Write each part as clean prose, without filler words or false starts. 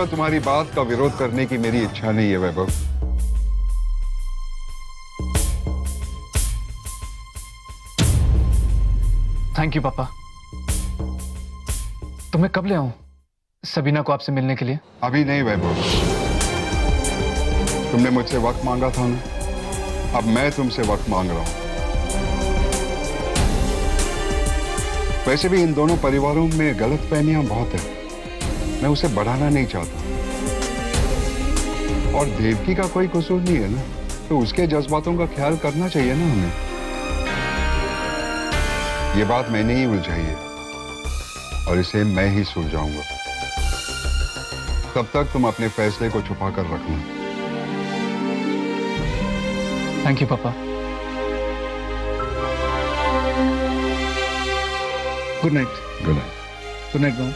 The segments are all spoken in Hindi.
तुम्हारी बात का विरोध करने की मेरी इच्छा नहीं है वैभव। थैंक यू पापा। तो मैं कब ले आऊं सबीना को आपसे मिलने के लिए? अभी नहीं वैभव, तुमने मुझसे वक्त मांगा था ना, अब मैं तुमसे वक्त मांग रहा हूं। वैसे भी इन दोनों परिवारों में गलतफहमियां बहुत है, मैं उसे बढ़ाना नहीं चाहता। और देवकी का कोई कसूर नहीं है ना, तो उसके जज्बातों का ख्याल करना चाहिए ना हमें। ये बात मैंने ही उलझाई है और इसे मैं ही सुलझाऊंगा। तब तक तुम अपने फैसले को छुपा कर रखना। थैंक यू पापा। Good night. Good night. Good night mom.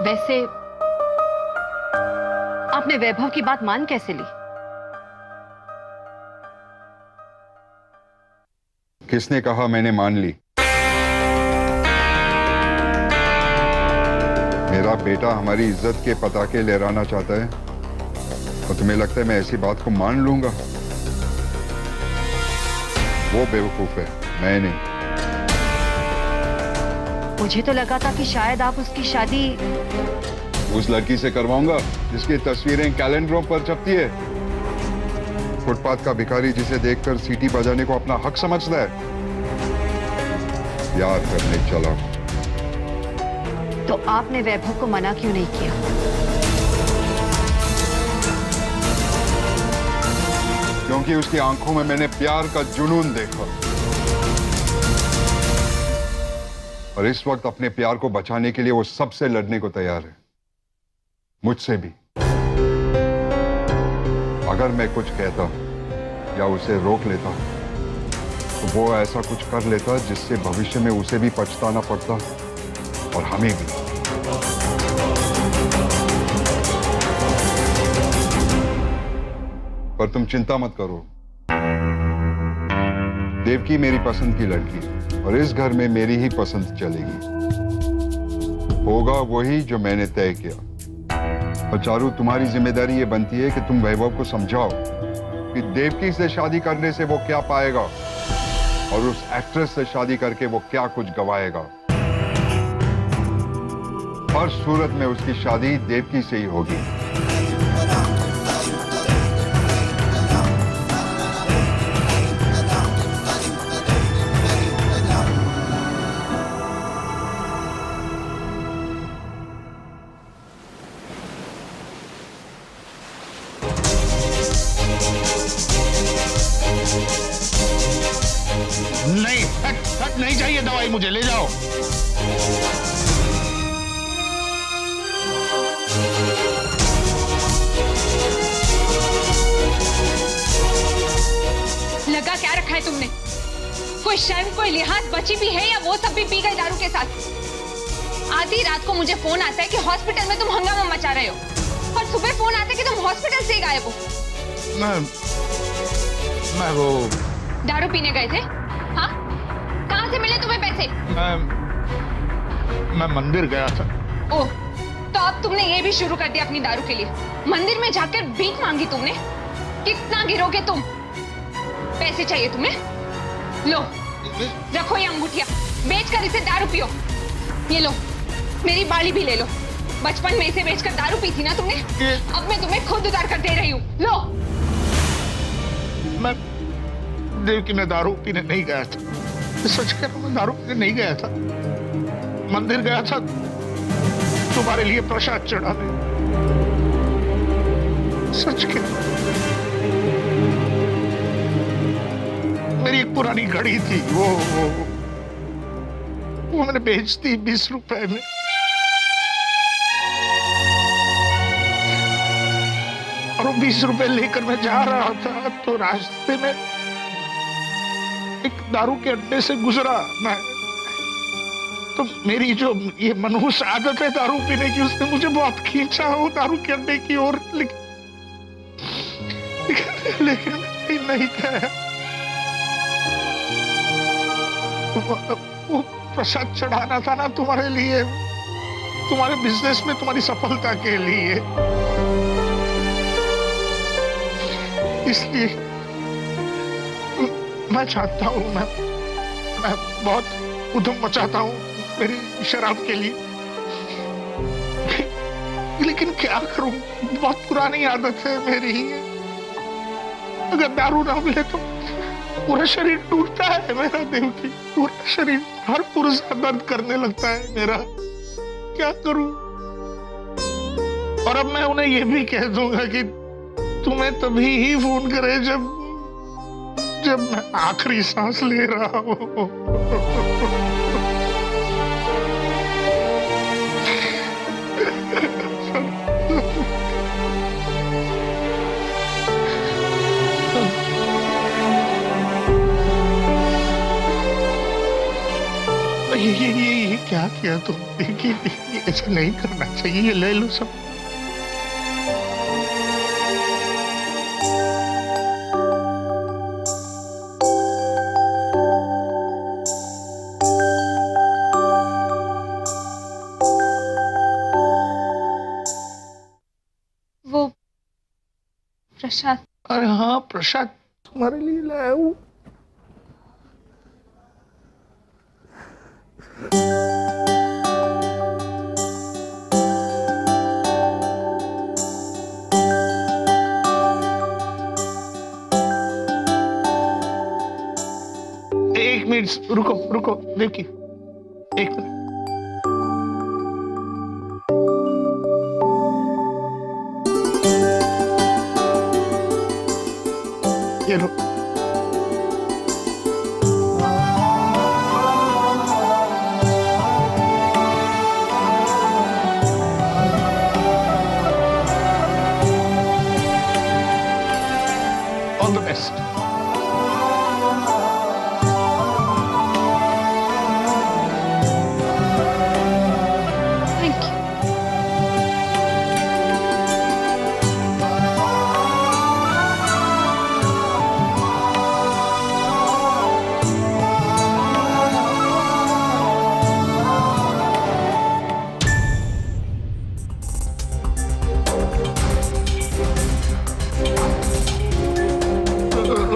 वैसे आपने वैभव की बात मान कैसे ली? किसने कहा मैंने मान ली? मेरा बेटा हमारी इज्जत के पताके लहराना चाहता है और तुम्हें लगता है मैं ऐसी बात को मान लूंगा? वो बेवकूफ है, मैं नहीं। मुझे तो लगा था कि शायद आप उसकी शादी उस लड़की से करवाऊंगा जिसकी तस्वीरें कैलेंडरों पर छपती है। फुटपाथ का भिखारी जिसे देखकर सीटी बजाने को अपना हक समझता है। प्यार करने चला। तो आपने वैभव को मना क्यों नहीं किया? क्योंकि उसकी आंखों में मैंने प्यार का जुनून देखा और इस वक्त अपने प्यार को बचाने के लिए वो सबसे लड़ने को तैयार है, मुझसे भी। अगर मैं कुछ कहता या उसे रोक लेता तो वो ऐसा कुछ कर लेता जिससे भविष्य में उसे भी पछताना पड़ता और हमें भी। पर तुम चिंता मत करो, देवकी मेरी पसंद की लड़की है और इस घर में मेरी ही पसंद चलेगी। होगा वही जो मैंने तय किया। और चारू, तुम्हारी जिम्मेदारी ये बनती है कि तुम वैभव को समझाओ कि देवकी से शादी करने से वो क्या पाएगा और उस एक्ट्रेस से शादी करके वो क्या कुछ गवाएगा। हर सूरत में उसकी शादी देवकी से ही होगी। नहीं, नहीं चाहिए दवाई, मुझे ले जाओ। लगा क्या रखा है तुमने? कोई शर्म कोई लिहाज बची भी है या वो सब भी पी गए दारू के साथ? आधी रात को मुझे फोन आता है कि हॉस्पिटल में तुम हंगामा मचा रहे हो और सुबह फोन आता है कि तुम हॉस्पिटल से गायब हो। मैं वो दारू पीने गए थे? हाँ, कहाँ से मिले तुम्हें पैसे? मैं मंदिर गया था। ओह, तो अब तुमने ये भी शुरू कर दिया अपनी दारू के लिए? मंदिर में जाकर भीख मांगी तुमने? कितना गिरोगे तुम? पैसे चाहिए तुम्हें? लो, रखो ये अंगूठिया, बेचकर इसे दारू पियो। ये लो, मेरी बाली भी ले लो। बचपन में इसे बेचकर दारू पी थी ना तुमने? अब मैं तुम्हें खुद उतार कर दे रही हूँ। लो। मैं देवकी में दारू पीने नहीं गया था। सच कह रहा हूं, मैं दारू पीने नहीं गया था। मंदिर गया था तुम्हारे लिए प्रसाद चढ़ाने। सच कह, मेरी एक पुरानी घड़ी थी, वो मैंने बेच दी 20 रुपए में। और वो 20 रुपए लेकर मैं जा रहा था तो रास्ते में एक दारू के अड्डे से गुजरा मैं, तो तो मेरी जो ये मनहूस आदत है दारू पीने की, उसने मुझे बहुत खींचा हो दारू के अड्डे की ओर, लेकिन नहीं गया। वो प्रसाद चढ़ाना था ना तुम्हारे लिए, तुम्हारे बिजनेस में तुम्हारी सफलता के लिए, इसलिए मैं चाहता हूं, मैं बहुत उधम मचाता हूं मेरी शराब के लिए, लेकिन क्या करूं, बहुत पुरानी आदत है मेरी। अगर दारू ना मिले तो पूरा शरीर टूटता है मेरा, देवकी, पूरा शरीर, हर पुरुषा दर्द करने लगता है मेरा, क्या करूं। और अब मैं उन्हें यह भी कह दूंगा कि तुम्हें तभी ही फोन करे जब मैं आखिरी सांस ले रहा हूं। ये क्या किया तुम? देखिए, ऐसा नहीं करना चाहिए, ये ले लो सब। वो प्रसाद। अरे हाँ, प्रसाद तुम्हारे लिए लाया हूँ। एक मिनट रुको रुको, देखिए, एक मिनट। ये लो। All the best. Thank you.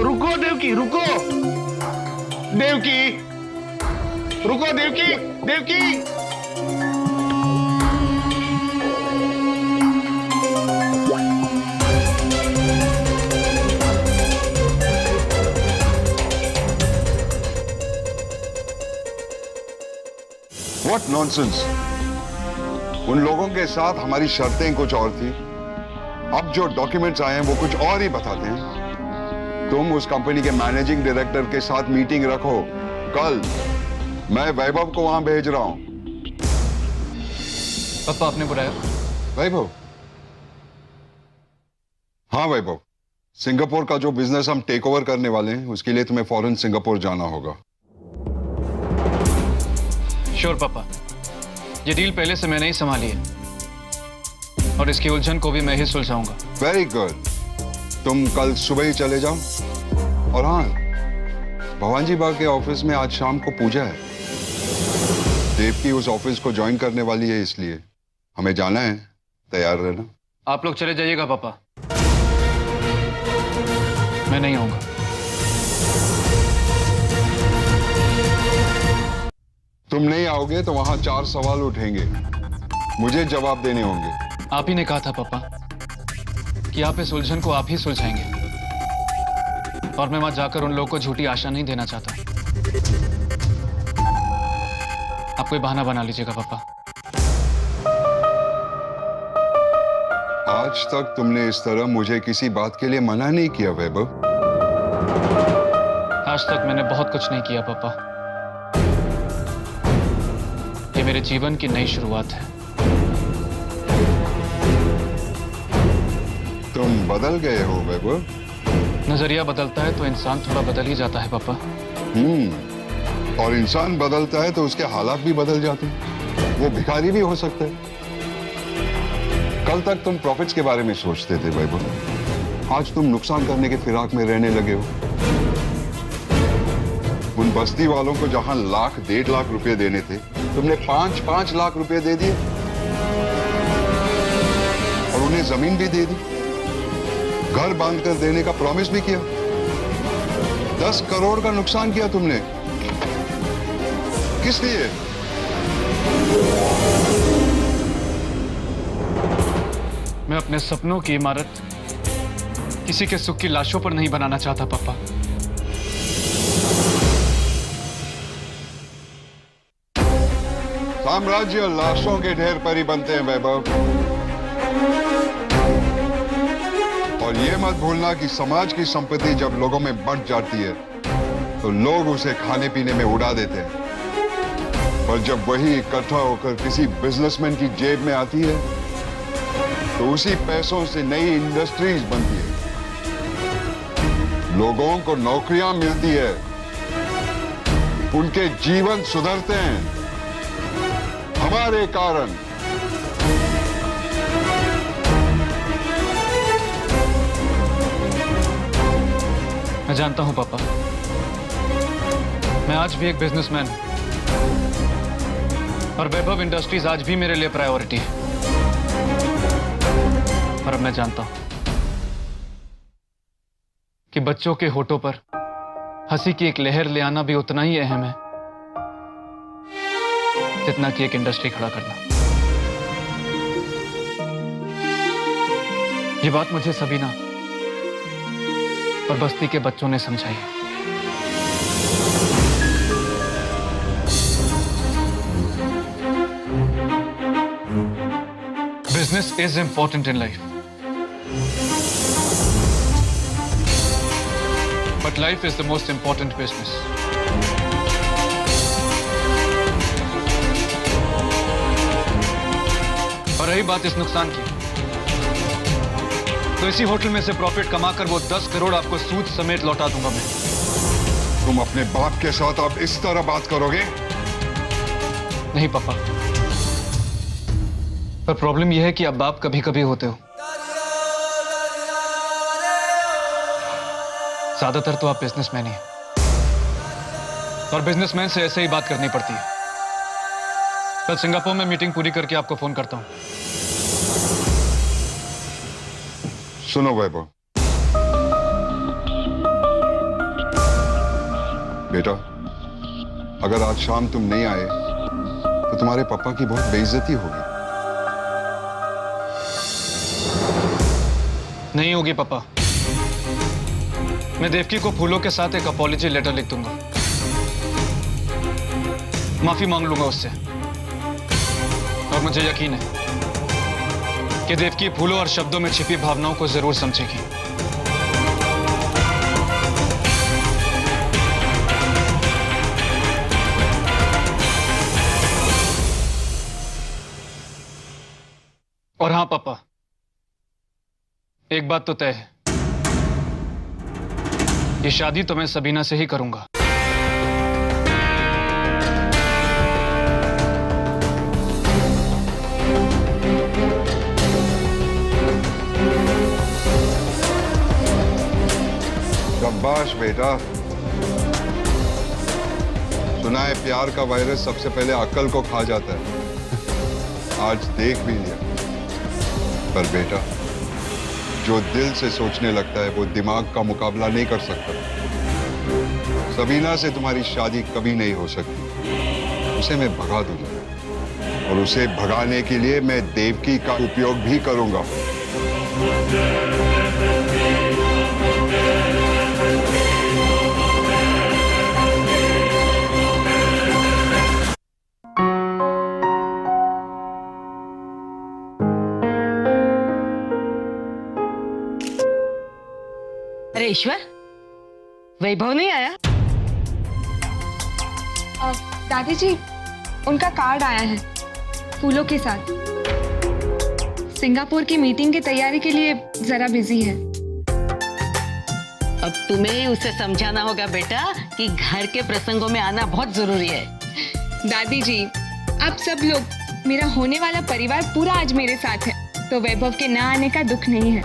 रुको देवकी, रुको देवकी, रुको देवकी, देवकी। What nonsense! उन लोगों के साथ हमारी शर्तें कुछ और थी, अब जो डॉक्यूमेंट्स आए हैं वो कुछ और ही बताते हैं। तुम उस कंपनी के मैनेजिंग डायरेक्टर के साथ मीटिंग रखो कल, मैं वैभव को वहां भेज रहा हूं। पापा आपने बुलाया? वैभव? हाँ वैभव, सिंगापुर का जो बिजनेस हम टेक ओवर करने वाले हैं उसके लिए तुम्हें फौरन सिंगापुर जाना होगा। श्योर पापा, ये डील पहले से मैंने ही संभाली है और इसकी उलझन को भी मैं ही सुलझाऊंगा। वेरी गुड, तुम कल सुबह ही चले जाओ। और हाँ, भवानी बाग के ऑफिस में आज शाम को पूजा है। देवकी उस ऑफिस को ज्वाइन करने वाली है, इसलिए हमें जाना है, तैयार रहना। आप लोग चले जाइएगा पापा, मैं नहीं आऊंगा। तुम नहीं आओगे तो वहां 4 सवाल उठेंगे, मुझे जवाब देने होंगे। आप ही ने कहा था पापा कि आप इस उलझन को आप ही सुलझाएंगे, और मैं वहां जाकर उन लोगों को झूठी आशा नहीं देना चाहता। आप कोई बहाना बना लीजिएगा पापा। आज तक तुमने इस तरह मुझे किसी बात के लिए मना नहीं किया वैभव। आज तक मैंने बहुत कुछ नहीं किया पापा, ये मेरे जीवन की नई शुरुआत है। तुम बदल गए हो वैभव। नजरिया बदलता है तो इंसान थोड़ा बदल ही जाता है पापा। और इंसान बदलता है तो उसके हालात भी बदल जाते हैं। वो भिखारी भी हो सकता है। कल तक तुम प्रॉफिट्स के बारे में सोचते थे वैभव, आज तुम नुकसान करने के फिराक में रहने लगे हो। उन बस्ती वालों को जहां लाख 1.5 लाख रुपए देने थे, तुमने 5-5 लाख रुपए दे दिए और उन्हें जमीन भी दे दी, घर बांधकर देने का प्रॉमिस भी किया। 10 करोड़ का नुकसान किया तुमने। किस लिए? मैं अपने सपनों की इमारत किसी के सुख की लाशों पर नहीं बनाना चाहता पापा। साम्राज्य लाशों के ढेर पर ही बनते हैं वैभव। और ये मत भूलना कि समाज की संपत्ति जब लोगों में बंट जाती है तो लोग उसे खाने पीने में उड़ा देते हैं, पर जब वही इकट्ठा होकर किसी बिजनेसमैन की जेब में आती है तो उसी पैसों से नई इंडस्ट्रीज बनती है, लोगों को नौकरियां मिलती है, उनके जीवन सुधरते हैं हमारे कारण। मैं जानता हूं पापा, मैं आज भी एक बिजनेसमैन हूं और वैभव इंडस्ट्रीज आज भी मेरे लिए प्रायोरिटी है। और अब मैं जानता हूं कि बच्चों के होठों पर हंसी की एक लहर ले आना भी उतना ही अहम है जितना कि एक इंडस्ट्री खड़ा करना। ये बात मुझे सबीना और बस्ती के बच्चों ने समझाई है। Business is important in life, but life is the most important business. और रही बात इस नुकसान की, तो इसी होटल में से प्रॉफिट कमाकर वो 10 करोड़ आपको सूद समेत लौटा दूंगा मैं। तुम अपने बाप के साथ अब इस तरह बात करोगे? नहीं पापा, पर प्रॉब्लम यह है कि अब आप कभी कभी होते हो, ज्यादातर तो आप बिजनेसमैन ही हैं और बिजनेसमैन से ऐसे ही बात करनी पड़ती है। कल सिंगापुर में मीटिंग पूरी करके आपको फोन करता हूं। सुनो वैभव, बेटा, अगर आज शाम तुम नहीं आए तो तुम्हारे पापा की बहुत बेइज्जती होगी। नहीं होगी पापा, मैं देवकी को फूलों के साथ एक अपॉलॉजी लेटर लिख दूंगा, माफी मांग लूंगा उससे। और मुझे यकीन है कि देवकी फूलों और शब्दों में छिपी भावनाओं को जरूर समझेगी। और हां पापा, एक बात तो तय है, ये शादी तो मैं सबीना से ही करूंगा। शाबाश बेटा, सुना है प्यार का वायरस सबसे पहले अक्ल को खा जाता है। आज देख भी लिया। पर बेटा, जो दिल से सोचने लगता है वो दिमाग का मुकाबला नहीं कर सकता। सबीना से तुम्हारी शादी कभी नहीं हो सकती, उसे मैं भगा दूंगा और उसे भगाने के लिए मैं देवकी का उपयोग भी करूंगा। अरे ईश्वर, वैभव नहीं आया? दादी जी, उनका कार्ड आया है फूलों के साथ। सिंगापुर की मीटिंग की तैयारी के लिए जरा बिजी है। अब तुम्हें उसे समझाना होगा बेटा कि घर के प्रसंगों में आना बहुत जरूरी है। दादी जी, आप सब लोग, मेरा होने वाला परिवार पूरा आज मेरे साथ है, तो वैभव के ना आने का दुख नहीं है।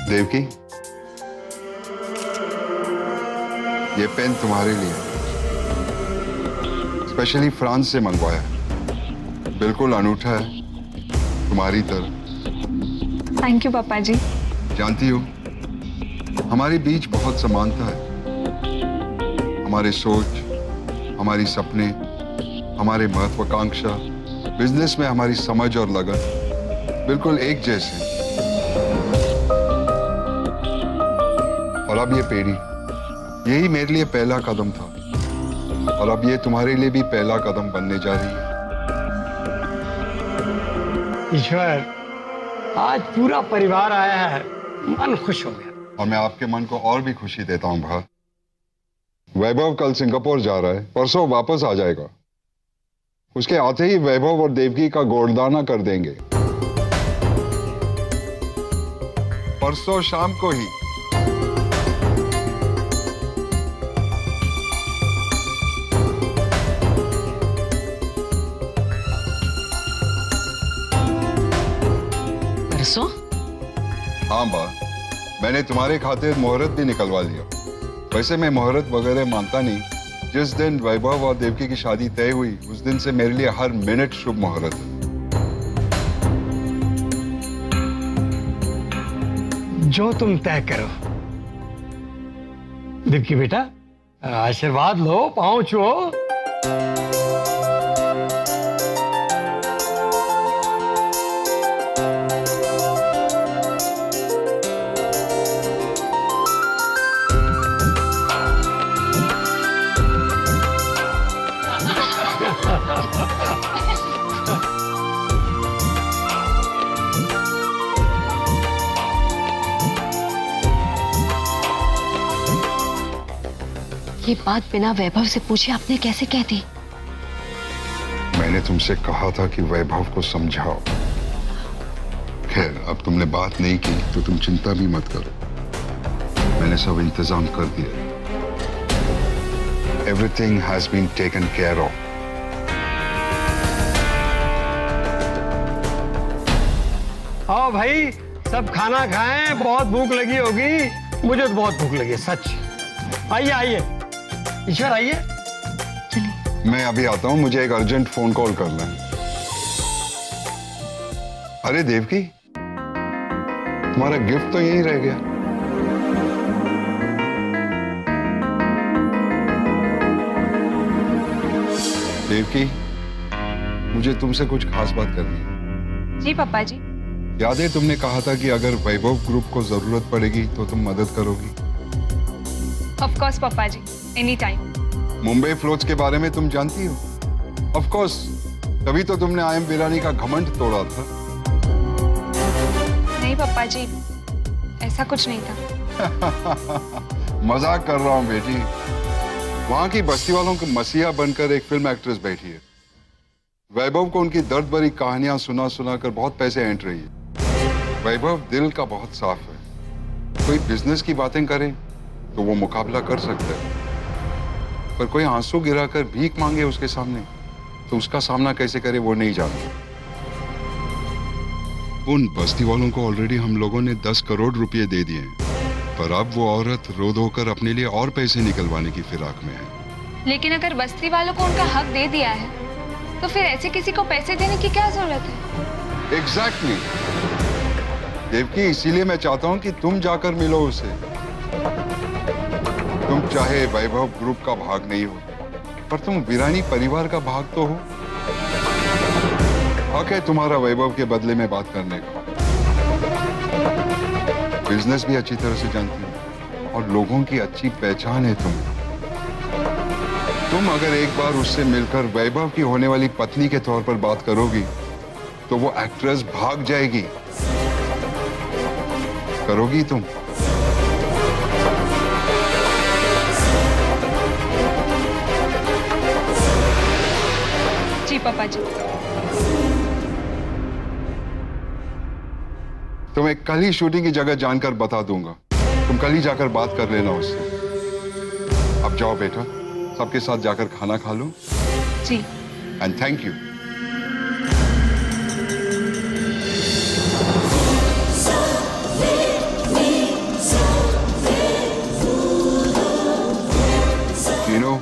देवकी, ये पेन तुम्हारे लिए स्पेशली फ्रांस से मंगवाया है। बिल्कुल अनूठा है, तुम्हारी तरह। थैंक यू पापा जी। जानती हो, हमारे बीच बहुत समानता है। हमारे सोच, हमारी सपने, हमारे महत्वाकांक्षा, बिजनेस में हमारी समझ और लगन बिल्कुल एक जैसे हैं। और अब ये पेड़ी, यही मेरे लिए पहला कदम था, और अब ये तुम्हारे लिए भी पहला कदम बनने जा रही है। ईश्वर, आज पूरा परिवार आया है, मन खुश हो गया। और मैं आपके मन को और भी खुशी देता हूं भा। वैभव कल सिंगापुर जा रहा है, परसों वापस आ जाएगा। उसके आते ही वैभव और देवकी का गोल्डाना कर देंगे, परसों शाम को ही। परसों? हाँ बा, मैंने तुम्हारे खातिर मुहूर्त भी निकलवा लिया। वैसे मैं मुहूर्त वगैरह मानता नहीं। जिस दिन वैभव और देवकी की शादी तय हुई, उस दिन से मेरे लिए हर मिनट शुभ मुहूर्त है। जो तुम तय करो। देवकी बेटा, आशीर्वाद लो, पांव छुओ। ये बात बिना वैभव से पूछे आपने कैसे कह दी? मैंने तुमसे कहा था कि वैभव को समझाओ। खैर, अब तुमने बात नहीं की तो तुम चिंता भी मत करो, मैंने सब इंतजाम कर दिया। Everything has been taken care of. आओ भाई, सब खाना खाएं, बहुत भूख लगी होगी। मुझे तो बहुत भूख लगी है, सच। आइए आइए, ईश्वर आइए। मैं अभी आता हूं, मुझे एक अर्जेंट फोन कॉल करना है। अरे देवकी, तुम्हारा गिफ्ट तो यहीं रह गया। देवकी, मुझे तुमसे कुछ खास बात करनी है। जी पापा जी। याद है तुमने कहा था कि अगर वैभव ग्रुप को जरूरत पड़ेगी तो तुम मदद करोगी? ऑफ कोर्स पापा जी, एनी टाइम। मुंबई फ्लोट्स के बारे में तुम जानती हो? ऑफ कोर्स, तभी तो तुमने आई एम वीरानी का घमंड तोड़ा था। नहीं पापा जी, ऐसा कुछ नहीं था। मजाक कर रहा हूं बेटी। वहां की बस्ती वालों को मसीहा बनकर एक फिल्म एक्ट्रेस बैठी है। वैभव को उनकी दर्द भरी कहानियां सुना सुना कर बहुत पैसे ऐंठ रही है। वैभव दिल का बहुत साफ है। कोई बिजनेस की बातें करे तो वो मुकाबला कर सकता है, पर कोई आंसू गिराकर भीख मांगे उसके सामने तो उसका सामना कैसे करे वो नहीं जानता। उन बस्ती वालों को ऑलरेडी हम लोगों ने 10 करोड़ रुपए दे दिए हैं, पर अब वो औरत रो धो कर अपने लिए और पैसे निकलवाने की फिराक में है। लेकिन अगर बस्ती वालों को उनका हक दे दिया है तो फिर ऐसे किसी को पैसे देने की क्या जरूरत है? एग्जैक्टली देवकी, इसीलिए मैं चाहता हूं कि तुम जाकर मिलो उसे। तुम चाहे वैभव ग्रुप का भाग नहीं हो, पर तुम वीरानी परिवार का भाग तो हो। हक है तुम्हारा वैभव के बदले में बात करने का। बिजनेस भी अच्छी तरह से जानती हो और लोगों की अच्छी पहचान है तुम अगर एक बार उससे मिलकर वैभव की होने वाली पत्नी के तौर पर बात करोगी तो वो एक्ट्रेस भाग जाएगी। करोगी तुम? जी पापा जी। तो मैं कल ही शूटिंग की जगह जानकर बता दूंगा। तुम कल ही जाकर बात कर लेना उससे। अब जाओ बेटा, सबके साथ जाकर खाना खा लो। जी। And thank you. तीनों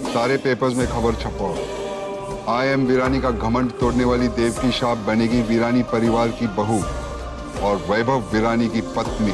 सारे पेपर्स में खबर छपवाओ। आई एम वीरानी का घमंड तोड़ने वाली देवकी शाह बनेगी वीरानी परिवार की बहू और वैभव वीरानी की पत्नी।